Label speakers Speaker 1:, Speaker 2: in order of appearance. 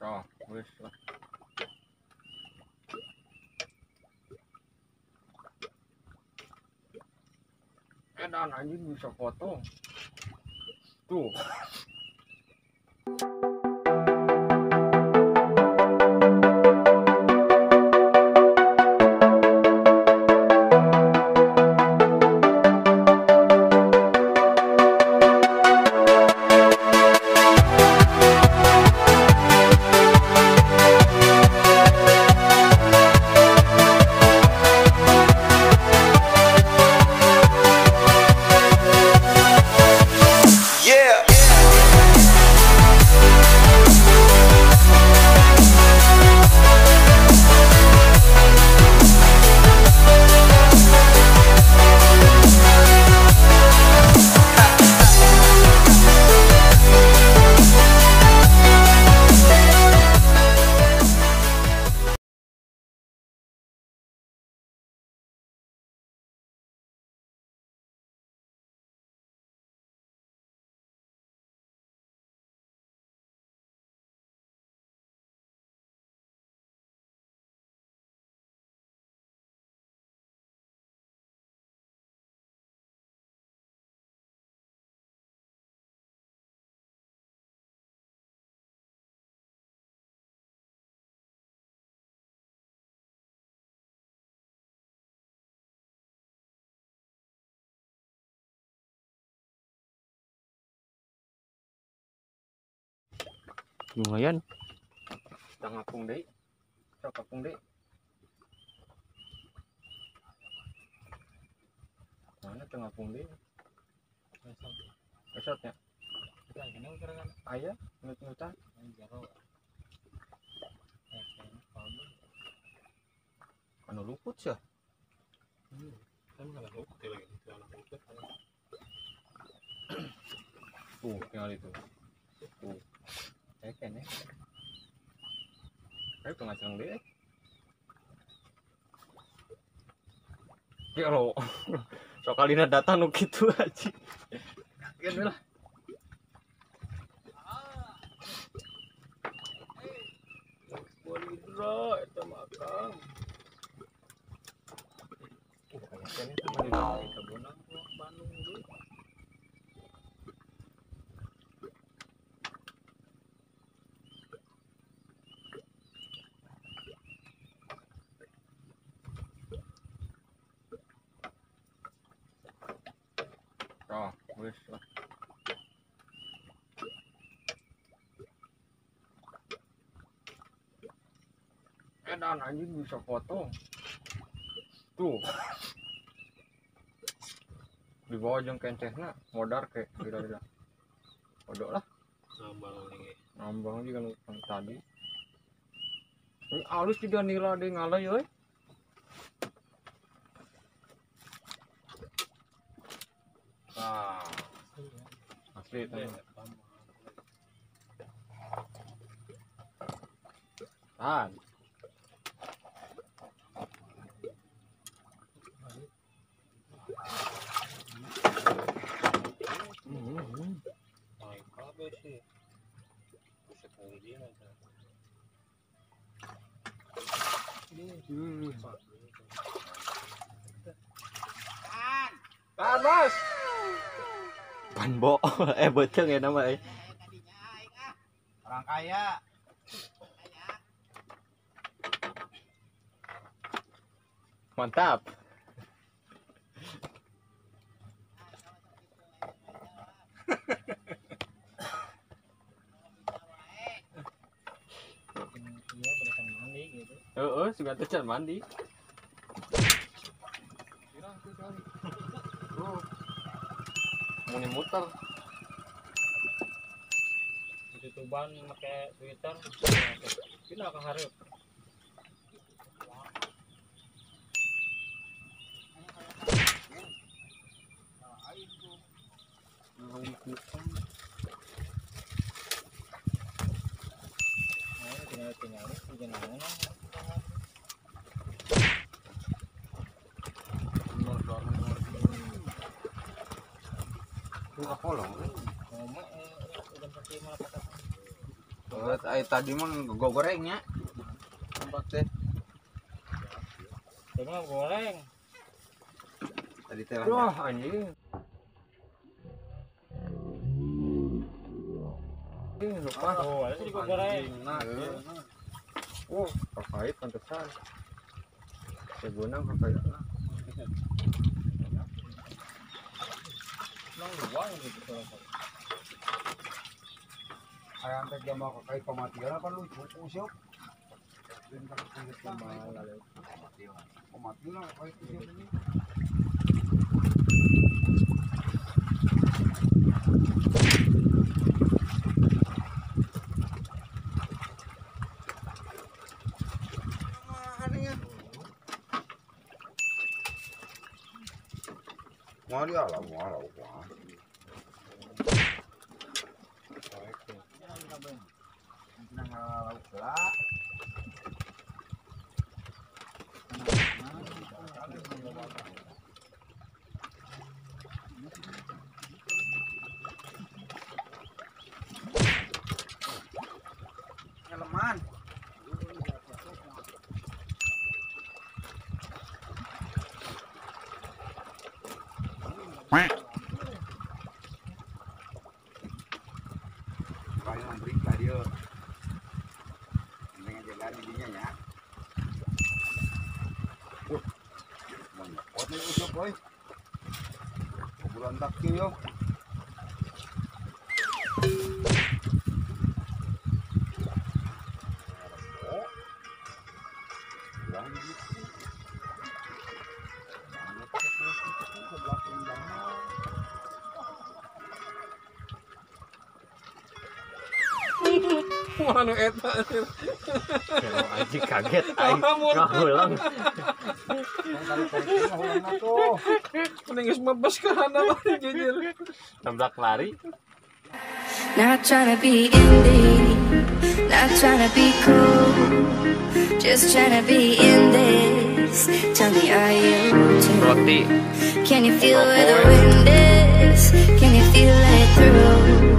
Speaker 1: Oh, wis lah. Edan anjing bisa foto. Tuh. Lumayan. Udah ngapung deh. Sok ngapung deh. Mana tuh ngapung deh? Besoknya. Ayah, nut-nutan. Anu luput sih. Tinggal itu. Kayaknya. Kayak pengacara deh. Ya lo, so kalina datang nu gitu aja. Kan lah. Boleh itu makan. Kayaknya sama di kebun Bandung dulu. Oh, wis lah. Edan anjing bisa foto. Tuh. Di bawah jeung kencehna modar ke kira-kira. Kodok lah. Nambang juga kan tadi. Ini alus juga nila deh ngalai euy. Ah. Asli teman. Tan. Bos. Panbo, boceng ya nama
Speaker 2: Orang kaya.
Speaker 1: Mantap. Suka tecan mandi. Muni muter.
Speaker 2: Di Tuban pakai Twitter. Pindah ke hareup.
Speaker 1: Kolong. Tadi mah gorengnya. Tempat teh.
Speaker 2: Cuma goreng.
Speaker 1: Tadi teh. Wah, anjing. Lupa.
Speaker 2: Oh, ada juga goreng.
Speaker 1: Oh, kakait pantesan. Segunang kakait.
Speaker 2: Nang luang gitu.
Speaker 3: Ayam teh jam kakait pematian apa lu cukup sih? Pematian kakait ini. Mau dia lah, mau. Eleman. Kayu memberi dia. Dengan jalan dinya ya. Banyak. Ini usap boy. Bulan takil yo.
Speaker 1: Mana eta?
Speaker 4: Anjing kaget aing ngahulang.
Speaker 1: Mending geus mebes ka hana jujur.
Speaker 4: Temblak lari.
Speaker 5: Not trying to be indie, not trying to be cool, just trying to be in this. Tell me, are you too?
Speaker 4: Roti.
Speaker 5: Can you feel where the wind is? Can you feel it through